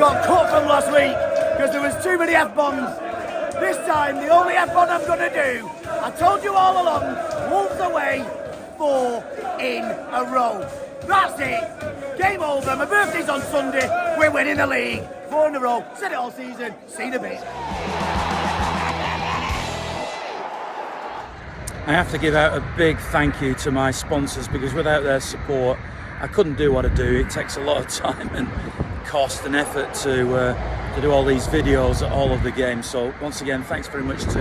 got cut from last week because there was too many F-bombs. This time, the only F-bomb I'm going to do, I told you all along, Wolves away, 4 in a row. That's it. Game over. My birthday's on Sunday. We're winning the league. 4 in a row. Said it all season. Seen a bit. I have to give out a big thank you to my sponsors, because without their support I couldn't do what I do. It takes a lot of time and cost and effort to do all these videos at all of the games. So once again, thanks very much to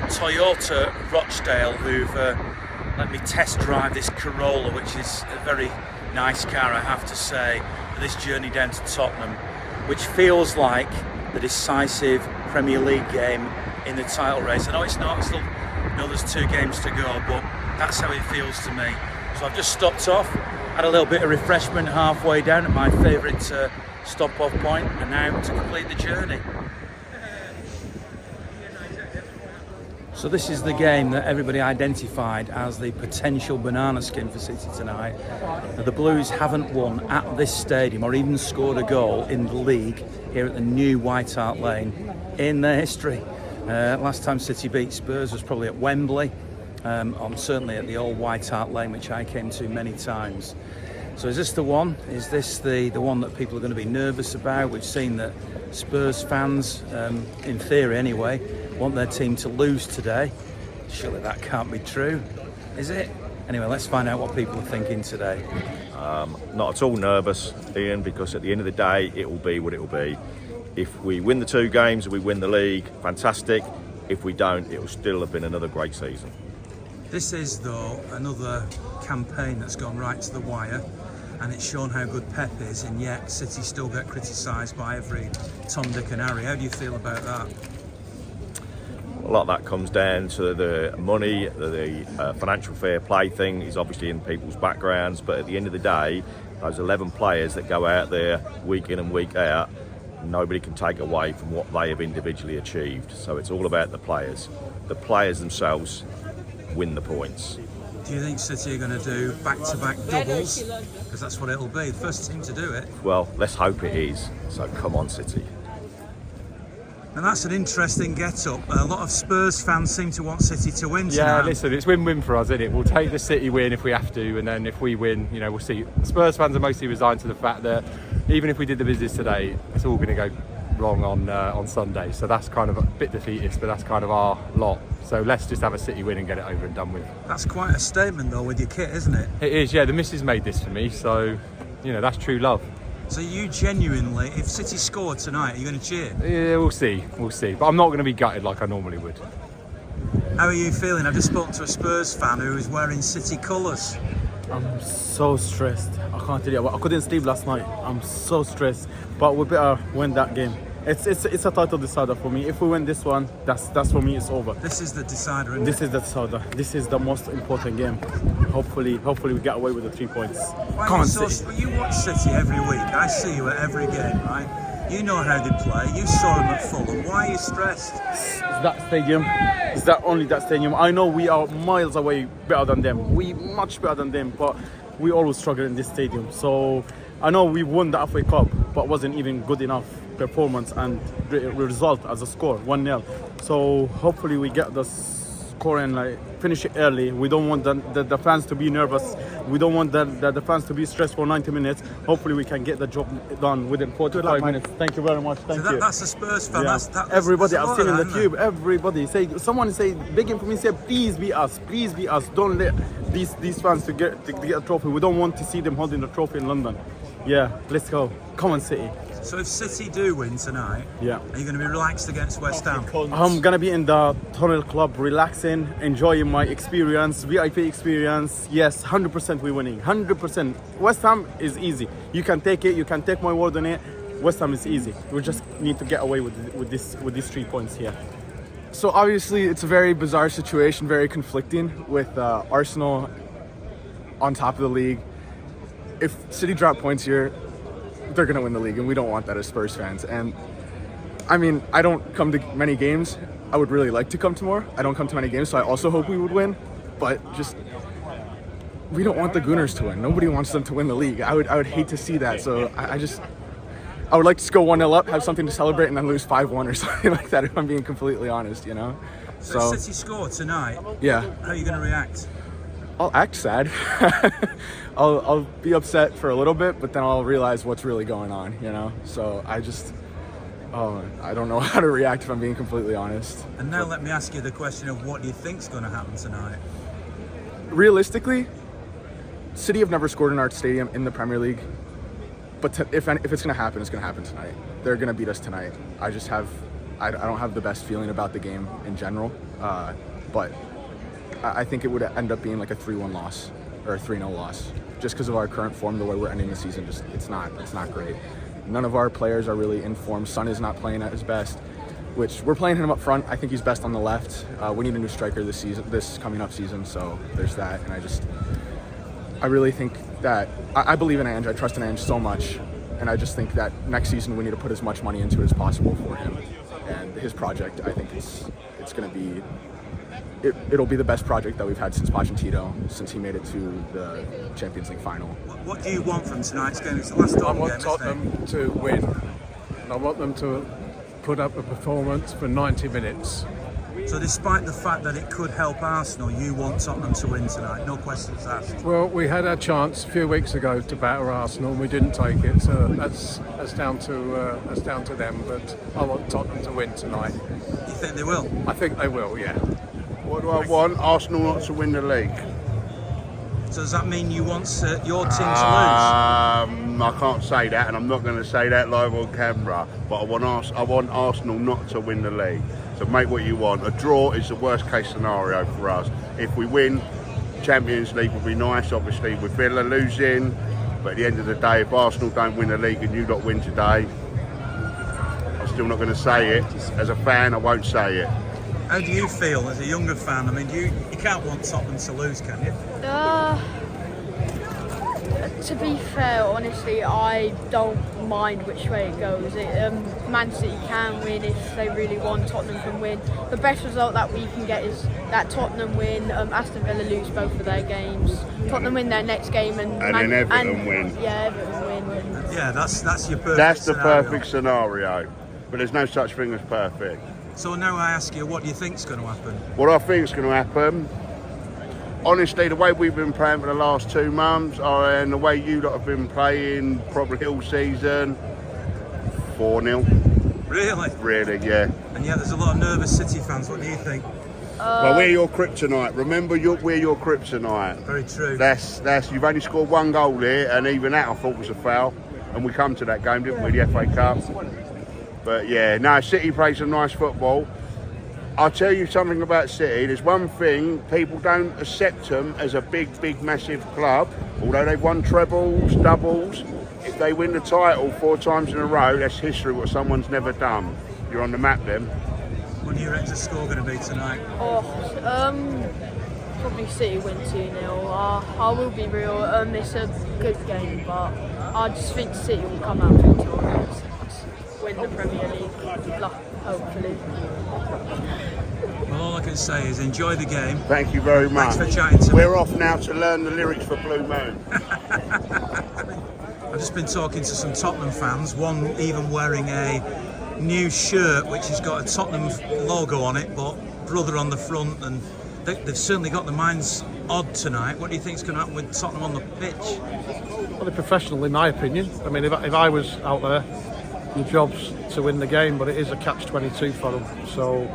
Toyota Rochdale, who've let me test drive this Corolla, which is a very nice car, I have to say, for this journey down to Tottenham, which feels like the decisive Premier League game in the title race. I know it's not, still, there's 2 games to go, but that's how it feels to me. So I've just stopped off, had a little bit of refreshment halfway down at my favourite stop-off point, and now to complete the journey. So this is the game that everybody identified as the potential banana skin for City tonight. Now, the Blues haven't won at this stadium or even scored a goal in the league here at the new White Hart Lane in their history. Last time City beat Spurs was probably at Wembley, certainly at the old White Hart Lane, which I came to many times. So is this the one? Is this the one that people are going to be nervous about? We've seen that Spurs fans, in theory anyway, want their team to lose today. Surely that can't be true, is it? Anyway, let's find out what people are thinking today. Not at all nervous, Ian, because at the end of the day, it will be what it will be. If we win the 2 games and we win the league, fantastic. If we don't, it will still have been another great season. This is, though, another campaign that's gone right to the wire, and it's shown how good Pep is, and yet City still get criticised by every Tom, Dick and Harry. How do you feel about that? A lot of that comes down to the money, the financial fair play thing is obviously in people's backgrounds, but at the end of the day, those 11 players that go out there week in and week out, nobody can take away from what they have individually achieved. So it's all about the players. The players themselves win the points. Do you think City are going to do back-to-back doubles? Because that's what it'll be, the first team to do it. Well, let's hope it is. So come on, City. And that's an interesting get-up. A lot of Spurs fans seem to want City to win tonight. Yeah, listen, it's win-win for us, isn't it? We'll take the City win if we have to, and then if we win, we'll see. Spurs fans are mostly resigned to the fact that even if we did the business today, it's all going to go wrong on Sunday. So that's kind of a bit defeatist, but that's kind of our lot. So let's just have a City win and get it over and done with. That's quite a statement, though, with your kit, isn't it? It is, yeah. The missus made this for me, so, that's true love. So you genuinely, if City scored tonight, are you going to cheer? Yeah, we'll see. But I'm not going to be gutted like I normally would. How are you feeling? I've just spoken to a Spurs fan who is wearing City colours. I'm so stressed. I can't tell you. I couldn't sleep last night. I'm so stressed. But we better win that game. It's a title decider for me. If we win this one, that's for me. It's over. This is the decider. Isn't This it? is the decider. This is the most important game. Hopefully we get away with the 3 points. Come on, City. You watch City every week. I see you at every game, right? You know how they play. You saw them at Fulham. Why are you stressed? It's that stadium. It's only that stadium. I know we are miles away better than them. We much better than them, but we always struggle in this stadium. So I know we won the FA Cup, but wasn't even good enough performance and result as a score, 1-0. So hopefully we get the score and finish it early. We don't want the fans to be nervous. We don't want the fans to be stressed for 90 minutes. Hopefully we can get the job done within 45 minutes. Thank you very much. Thank you. That's a Spurs fan. Yeah. Everybody I've seen in the tube, everybody someone begging for me, say please be us. Don't let these fans to get a trophy. We don't want to see them holding the trophy in London. Yeah, let's go. Come on, City. So if City do win tonight, are you going to be relaxed against West Ham? I'm going to be in the Tunnel Club, relaxing, enjoying my experience, VIP experience. Yes, 100% we're winning, 100%. West Ham is easy. You can take it, you can take my word on it. West Ham is easy. We just need to get away with these 3 points here. So obviously it's a very bizarre situation, very conflicting with Arsenal on top of the league. If City drop points here, they're going to win the league, and we don't want that as Spurs fans. And I mean, I don't come to many games. I would really like to come to more. I don't come to many games, so I also hope we would win. But just, we don't want the Gooners to win. Nobody wants them to win the league. I would hate to see that. So I I would like to just go 1-0 up, have something to celebrate, and then lose 5-1 or something like that, if I'm being completely honest, you know? So City score tonight. Yeah. How are you going to react? I'll act sad. I'll be upset for a little bit, but then I'll realize what's really going on, you know? So I don't know how to react, if I'm being completely honest. And now let me ask you the question of what do you think's going to happen tonight? Realistically, City have never scored in our stadium in the Premier League. But if it's going to happen, it's going to happen tonight. They're going to beat us tonight. I don't have the best feeling about the game in general. But I think it would end up being like a 3-1 loss or a 3-0 loss. Just because of our current form, the way we're ending the season, it's not great. None of our players are really in form. Son is not playing at his best, which we're playing him up front. I think he's best on the left. We need a new striker this coming up season, so there's that. And I really think that I believe in Ange. I trust in Ange so much, and I just think that next season we need to put as much money into it as possible for him and his project. I think it's going to be it'll be the best project that we've had since Pochettino, since he made it to the Champions League final. What do you want from tonight's game? It's the last I home want game, Tottenham to win, and I want them to put up a performance for 90 minutes. So despite the fact that it could help Arsenal, you want Tottenham to win tonight, no questions asked. Well, we had our chance a few weeks ago to batter Arsenal, and we didn't take it. So that's down to them. But I want Tottenham to win tonight. You think they will? I think they will. Yeah. What do I want? Arsenal not to win the league. So does that mean you want your team to I can't say that, and I'm not going to say that live on camera. But I want Arsenal not to win the league. So make what you want. A draw is the worst case scenario for us. If we win, Champions League would be nice, obviously, with Villa losing. But at the end of the day, if Arsenal don't win the league and you don't win today, I'm still not going to say it. As a fan, I won't say it. lose? How do you feel as a younger fan? I mean, you can't want Tottenham to lose, can you? To be fair, honestly, I don't mind which way it goes. Man City can win if they really want. Tottenham can win. The best result that we can get is that Tottenham win, Aston Villa lose both of their games, Tottenham win their next game, and then Everton win. Yeah, Everton win. Yeah, that's your perfect That's the scenario. perfect scenario. But there's no such thing as perfect. So now I ask you, what do you think's going to happen? What I think is going to happen, honestly, the way we've been playing for the last 2 months, and the way you lot have been playing probably all season, 4-0. Really? Really, yeah. And yeah, there's a lot of nervous City fans. What do you think? Well, we're your kryptonite. Remember, we're your kryptonite. Very true. That's. You've only scored 1 goal here, and even that I thought was a foul. And we come to that game, didn't we? The FA Cup. But yeah, no, City plays some nice football. I'll tell you something about City. There's one thing, people don't accept them as a big, massive club. Although they've won trebles, doubles. If they win the title 4 times in a row, that's history, what someone's never done. You're on the map then. What do you reckon the score going to be tonight? Probably City win 2-0. I will be real. It's a good game, but I just think City will come out victorious, win the Premier League, hopefully. Well, all I can say is enjoy the game. Thank you very much. Thanks for chatting to me. We're off now to learn the lyrics for Blue Moon. I've just been talking to some Tottenham fans, one even wearing a new shirt which has got a Tottenham logo on it, but brother on the front, and they've certainly got the minds odd tonight. What do you think is going to happen with Tottenham on the pitch? Well, they're professional, in my opinion. I mean, if I was out there, the job's to win the game, but it is a catch-22 for them. So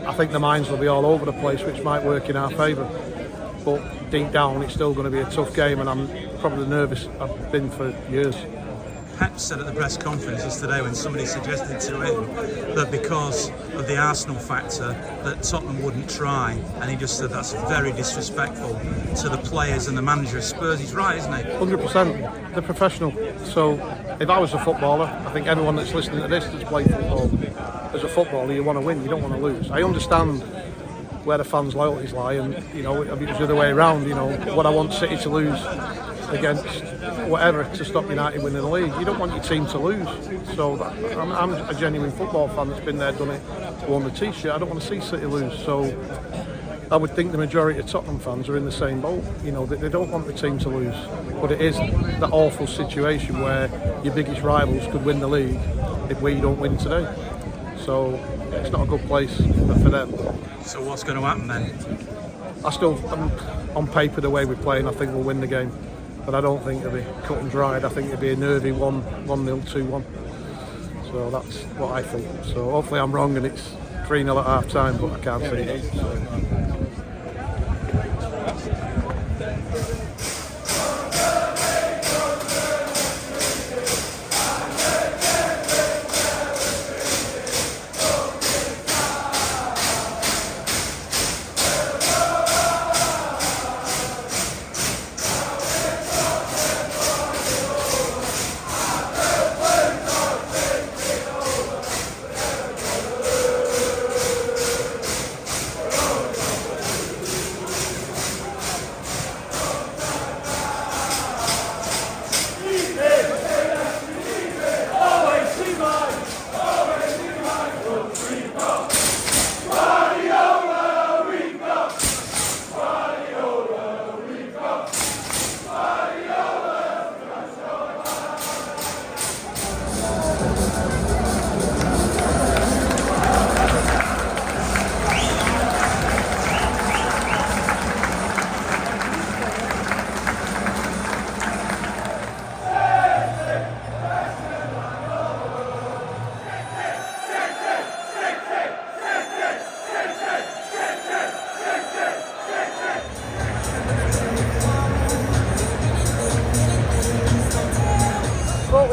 I think the minds will be all over the place, which might work in our favour. But deep down, it's still going to be a tough game, and I'm probably nervous. I've been for years. Pep said at the press conference yesterday when somebody suggested to him that because of the Arsenal factor that Tottenham wouldn't try, and he just said that's very disrespectful to the players and the manager of Spurs. He's right, isn't he? 100%. They're professional. So if I was a footballer, I think everyone that's listening to this that's played football, as a footballer you want to win, you don't want to lose. I understand where the fans' loyalties lie, and if it was the other way around, what I want City to lose against whatever to stop United winning the league. You don't want your team to lose. So I'm a genuine football fan that's been there, done it, won the T-shirt. I don't want to see City lose. So I would think the majority of Tottenham fans are in the same boat. You know, they don't want the team to lose, but it is that awful situation where your biggest rivals could win the league if we don't win today. So it's not a good place for them. So what's going to happen then? On paper, the way we're playing, I think we'll win the game, but I don't think it'll be cut and dried. I think it'll be a nervy 1-0, 2-1. So that's what I think. So hopefully I'm wrong and it's 3-0 at half time, but I can't see it.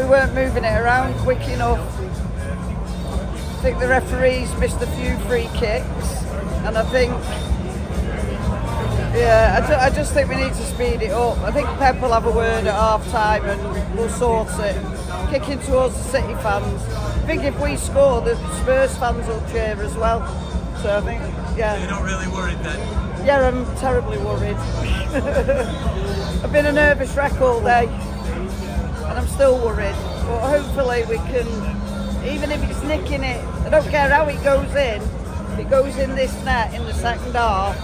Weren't moving it around quick enough. I think the referees missed a few free kicks, and I think, I just think we need to speed it up. I think Pep will have a word at half time and we'll sort it. Kicking towards the City fans. I think if we score, the Spurs fans will cheer as well. So I think, You're not really worried then? Yeah, I'm terribly worried. I've been a nervous wreck all day. And I'm still worried, but hopefully we can, even if it's nicking it, I don't care how it goes in, if it goes in this net in the second half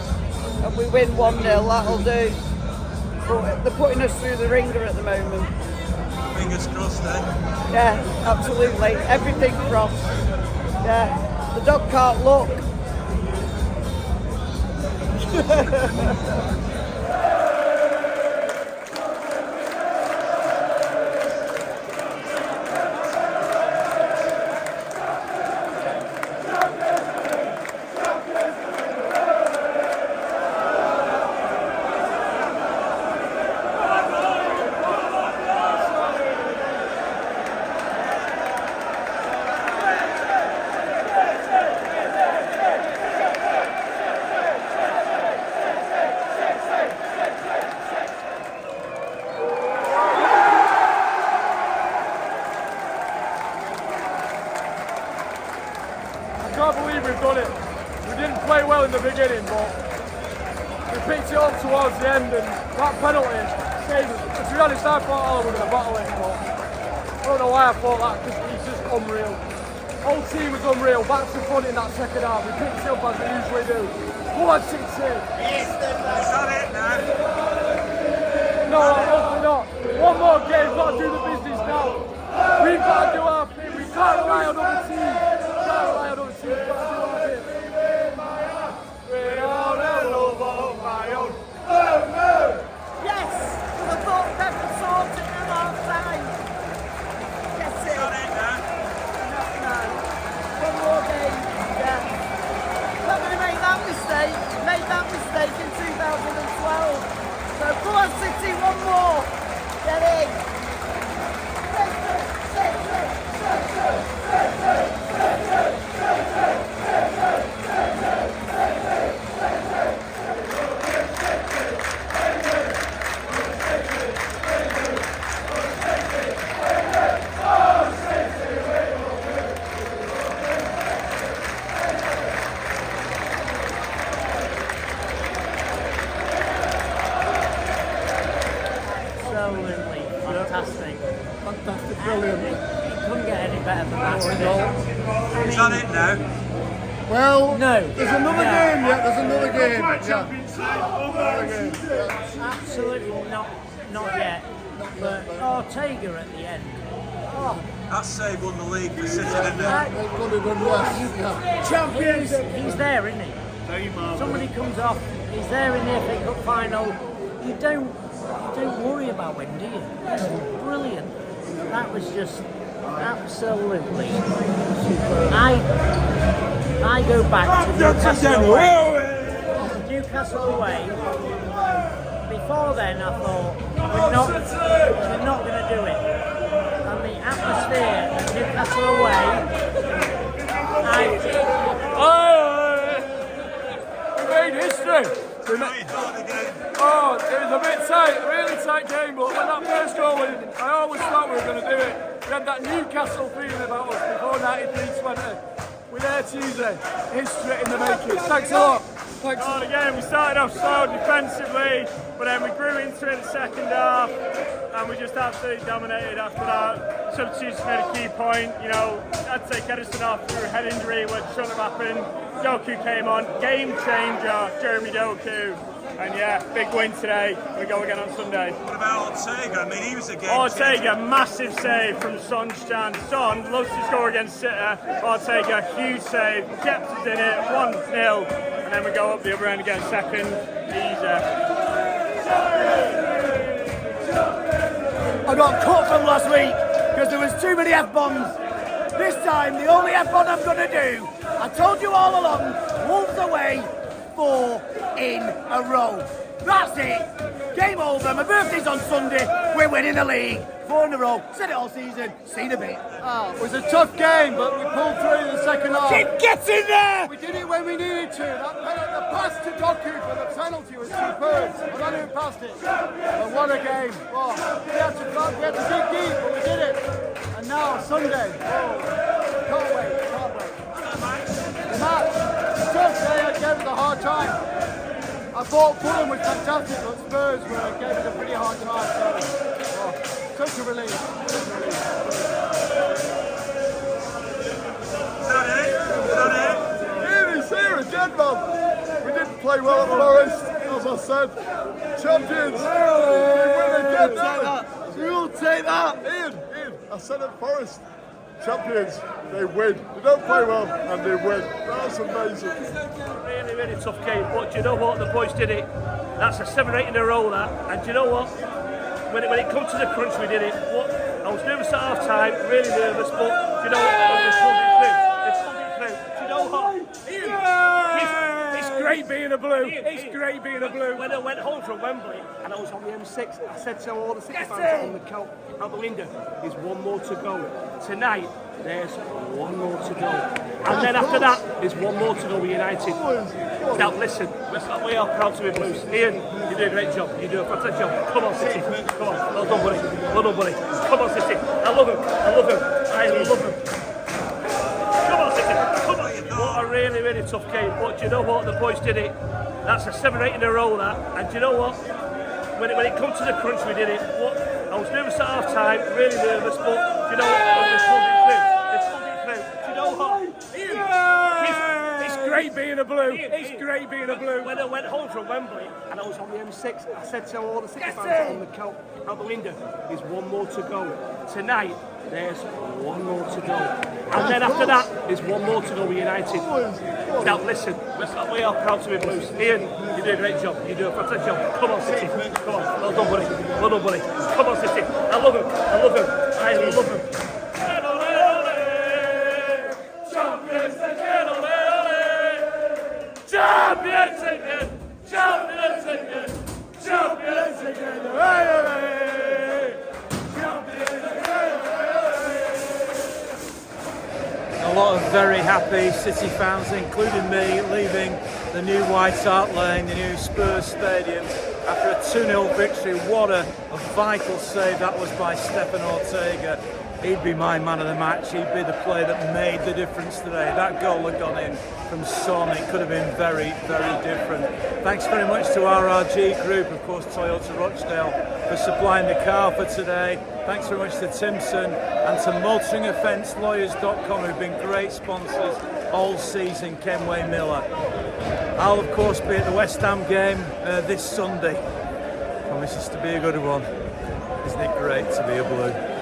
and we win 1-0, that'll do. But they're putting us through the ringer at the moment. Fingers crossed then? Yeah, absolutely, everything crossed. Yeah, the dog can't look. I can't believe we've done it. We didn't play well in the beginning, but we picked it up towards the end, and that penalty saved us. To be honest, I thought Haaland was going to battle it, but I don't know why I thought that, because he's just unreal. Whole team was unreal, back to front in that second half. We picked it up as we usually do. Come on, 6-6. Yes, is that it now? No, hopefully not. One more game, we've got to do the business now. We've got to do our thing. We can't rely on other teams. We can't rely on other teams. We've got to do our thing. Yes! I thought Pep would sort it at half time. Get it. Got it now? No. One more game. Yeah. Not going to make that mistake. Made that mistake in 2012. So come on, City, one more. Get in. Absolutely fantastic. Fantastic, brilliant. It couldn't get any better than that. Is that it now? Well, No. there's another game. Yeah, there's another game. Absolutely not yet. But Ortega at the end. Oh, That save won the league for City, didn't it? champions! He's there, isn't he? Somebody comes off, he's there in the FA Cup final. You don't worry about him, do you? It's brilliant. That was just absolutely super. I go back to Newcastle away. Before then, I thought we're not going to do it. And the atmosphere at Newcastle away. We made history. Oh, it was a bit tight, really tight game, but when that first goal went in, I always thought we were going to do it. We had that Newcastle feeling about us before 93-20. We're there Tuesday. History in the making. Thanks a lot. Thanks. Oh, again, we started off slow defensively, but then we grew into it in the second half, and we just absolutely dominated after that. Substitutes made a key point. You know, I'd take Edison off through a head injury, which shouldn't have happened. Doku came on, game changer, Jeremy Doku. And yeah, big win today. We go again on Sunday. What about Ortega? I mean, he was a game Ortega, massive save from Son Stan. Son loves to score against City. Ortega, huge save, kept us in it, 1-0. And then we go up the other end again, second. Easy. I got cut from last week because there was too many F-bombs. This time, the only F-bomb I'm going to do, I told you all along, Wolves away, 4 in a row. That's it. Game over. My birthday's on Sunday. We're winning the league. 4 in a row. Said it all season. Seen a bit. It was a tough game, but we pulled through in the second half. Keep getting there! We did it when we needed to. The pass to Doku for the penalty was superb. I don't even passed it. But what a game. Oh, we had to dig deep, but we did it. And now, Sunday. Can't wait. The match. Tough day. I gave it a hard time. I thought Fulham was fantastic, but Spurs gave it a pretty hard time. So, such a relief. Here, again, man. We didn't play well at Forest, as I said. Champions. We win again, we will take that. Ian, I said at Forest. Champions, they win. They don't play well and they win. That's amazing. Really tough game, but do you know what? The boys did it. That's a 7-8 in a row, that. And do you know what? When it comes to the crunch, we did it. I was nervous at half time, really nervous, but do you know what? They pulled it through. Do you know what? It's great being a blue. It's great being a blue. When I went home from Wembley and I was on the M6, I said to all the City fans on the out the window, there's one more to go. Tonight, there's one more to go. And then after that, there's one more to go with United. Now listen, we are proud to be Blues. Ian, you do a great job. You do a fantastic job. Come on, City. Come on. Well done, buddy. Well done, buddy. Come on, City. I love him. I love him. Come on, City. Come on. What a really tough game. But do you know what? The boys did it. That's a 7-8 in a row, that. And do you know what? When it comes to the crunch, we did it. I was nervous at half time, really nervous, but do you know what? They pulled it through. Do you know what? It's great being a blue. It's great being a blue. When I went home from Wembley and I was on the M6, I said to all the City fans on the out the window, there's one more to go. Tonight, there's one more to go. And then after that, there's one more to go with United. Now listen, we are proud to be Blues. Ian, you do a great job. You do a fantastic job. Come on, City. Come on. Well done, buddy. Well done, buddy. Come on, City. I love him. I love him. Champions again, Champions again. Champions again. Champions again. A lot of very happy City fans, including me, leaving the new White Hart Lane, the new Spurs Stadium, after a 2-0 victory. What a vital save that was by Stefan Ortega. He'd be my man of the match. He'd be the player that made the difference today. That goal had gone in from Son. It could have been very different. Thanks very much to RRG Group, of course, Toyota Rochdale, for supplying the car for today. Thanks very much to Timpson and to motoringoffencelawyers.com, who've been great sponsors all season, Kenway Miller. I'll of course be at the West Ham game this Sunday. Promises to be a good one. Isn't it great to be a Blue?